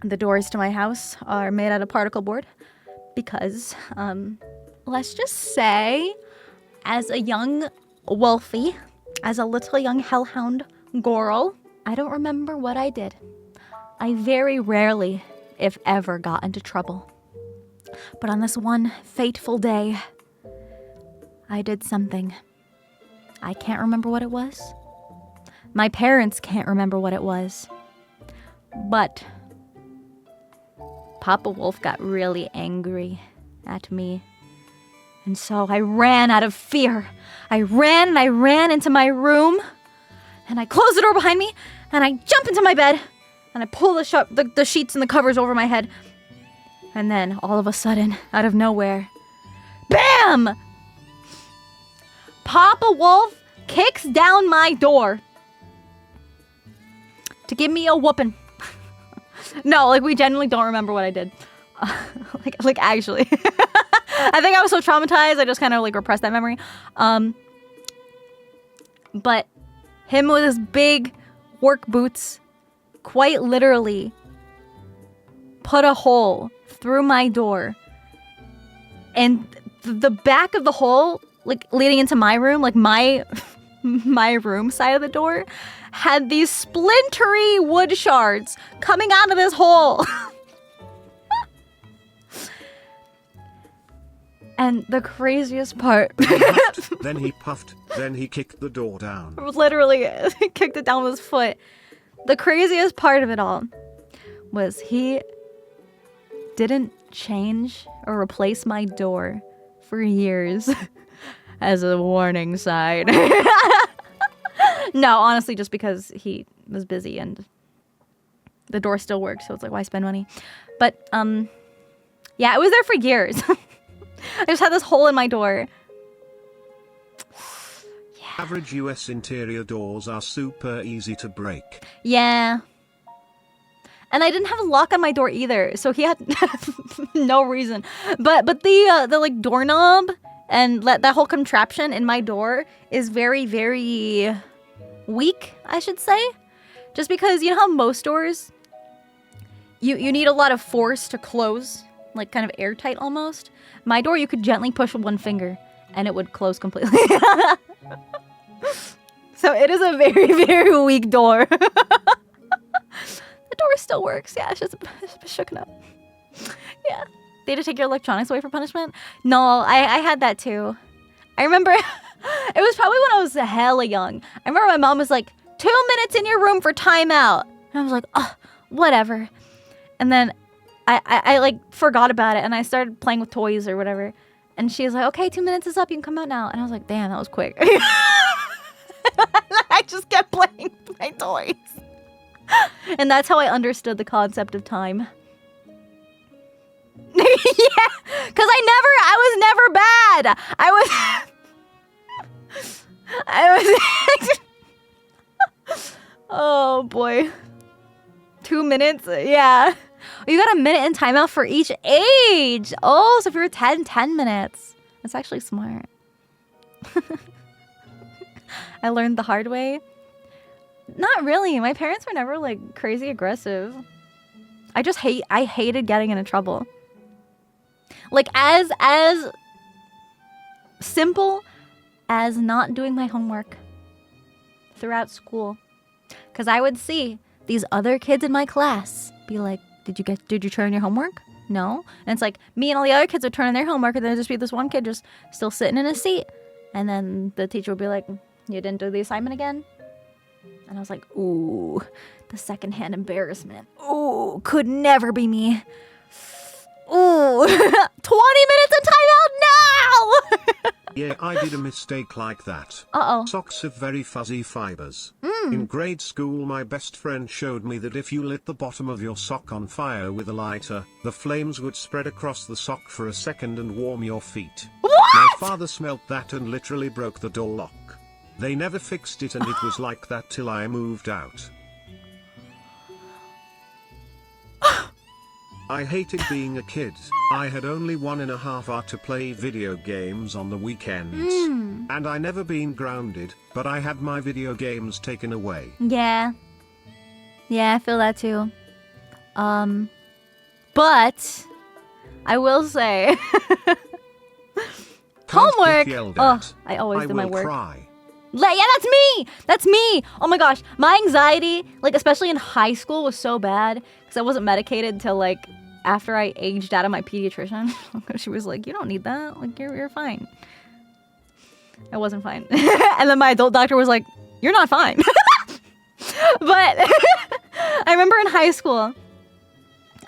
The doors to my house are made out of particle board because, let's just say, as a young wolfie, as a little young hellhound girl, I don't remember what I did. I very rarely, if ever, got into trouble. But on this one fateful day, I did something. I can't remember what it was. My parents can't remember what it was. But Papa Wolf got really angry at me. And so I ran out of fear. I ran into my room. And I closed the door behind me. And I jump into my bed. And I pull the sheets and the covers over my head. And then, all of a sudden, out of nowhere, BAM! Papa Wolf kicks down my door to give me a whooping. No, like, we genuinely don't remember what I did. Like actually. I think I was so traumatized, I just kind of, like, repressed that memory. But him with his big work boots quite literally put a hole through my door. And the back of the hole, like, leading into my room, like, my room side of the door, had these splintery wood shards coming out of this hole. And the craziest part... Then he puffed, then he kicked the door down. Literally, kicked it down with his foot. The craziest part of it all was he didn't change or replace my door for years as a warning sign. No, honestly, just because he was busy and the door still works, so it's like, why spend money? But, yeah, it was there for years. I just had this hole in my door. Yeah. Average US interior doors are super easy to break. Yeah. And I didn't have a lock on my door either, so he had no reason. But the like doorknob and that whole contraption in my door is very, very weak, I should say. Just because, you know how most doors, you need a lot of force to close, like kind of airtight almost. My door, you could gently push with one finger and it would close completely. So it is a very, very weak door. The door still works. Yeah, it's just a bit shooken up. Yeah. They had to take your electronics away for punishment? No, I had that too. I remember, it was probably when I was hella young. I remember my mom was like, 2 minutes in your room for timeout. And I was like, oh, whatever. And then I like forgot about it and I started playing with toys or whatever. And she was like, okay, 2 minutes is up. You can come out now. And I was like, damn, that was quick. I just kept playing with my toys. And that's how I understood the concept of time. Yeah, because I was never bad. I was oh boy. 2 minutes? Yeah. You got a minute in timeout for each age. Oh, so if you're 10 minutes. That's actually smart. I learned the hard way. Not really. My parents were never like crazy aggressive. I hated getting into trouble. Like as simple as not doing my homework throughout school. Cause I would see these other kids in my class be like, did you turn in your homework? No. And it's like me and all the other kids would turn in their homework and there'd just be this one kid just still sitting in his seat. And then the teacher would be like, you didn't do the assignment again? And I was like, ooh, the secondhand embarrassment. Ooh, could never be me. Ooh, 20 minutes of timeout now! Yeah, I did a mistake like that. Uh-oh. Socks have very fuzzy fibers. In grade school, my best friend showed me that if you lit the bottom of your sock on fire with a lighter, the flames would spread across the sock for a second and warm your feet. What? My father smelt that and literally broke the door lock. They never fixed it and it was like that till I moved out. I hated being a kid. I had only 1.5 hours to play video games on the weekends. And I never been grounded, but I had my video games taken away. Yeah. Yeah, I feel that too. But I will say Can't homework. get yelled Oh, at. I always I do my will work. cry. Yeah, that's me. That's me. Oh my gosh, my anxiety, like especially in high school, was so bad because I wasn't medicated till like after I aged out of my pediatrician. She was like, "You don't need that. Like you're fine." I wasn't fine, and then my adult doctor was like, "You're not fine." But I remember in high school,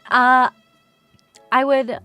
I would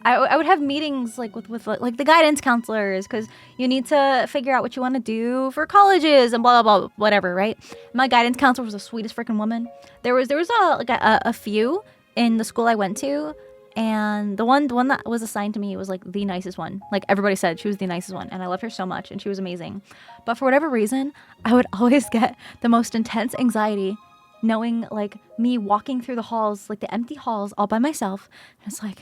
I would have meetings like with like the guidance counselors because you need to figure out what you want to do for colleges and blah blah blah whatever, right? My guidance counselor was the sweetest freaking woman. There was a few in the school I went to, and the one that was assigned to me was like the nicest one. Like everybody said she was the nicest one, and I loved her so much, and she was amazing. But for whatever reason, I would always get the most intense anxiety knowing like me walking through the halls, like the empty halls all by myself. And it's like,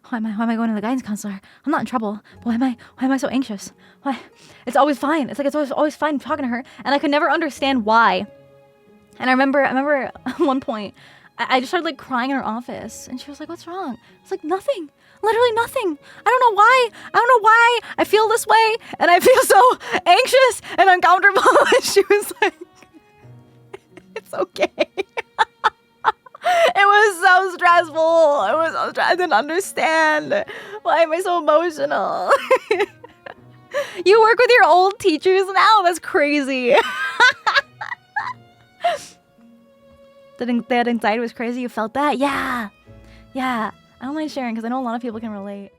why am I going to the guidance counselor? I'm not in trouble. But why am I so anxious? Why? It's always fine. It's like it's always fine talking to her. And I could never understand why. And I remember at one point I just started like crying in her office, and she was like, "What's wrong?" It's like nothing. Literally nothing. I don't know why. I don't know why I feel this way, and I feel so anxious and uncomfortable. And she was like, "It's okay." It was so stressful. I didn't understand. Why am I so emotional? You work with your old teachers now? That's crazy. That anxiety was crazy. You felt that? Yeah. I don't mind sharing because I know a lot of people can relate.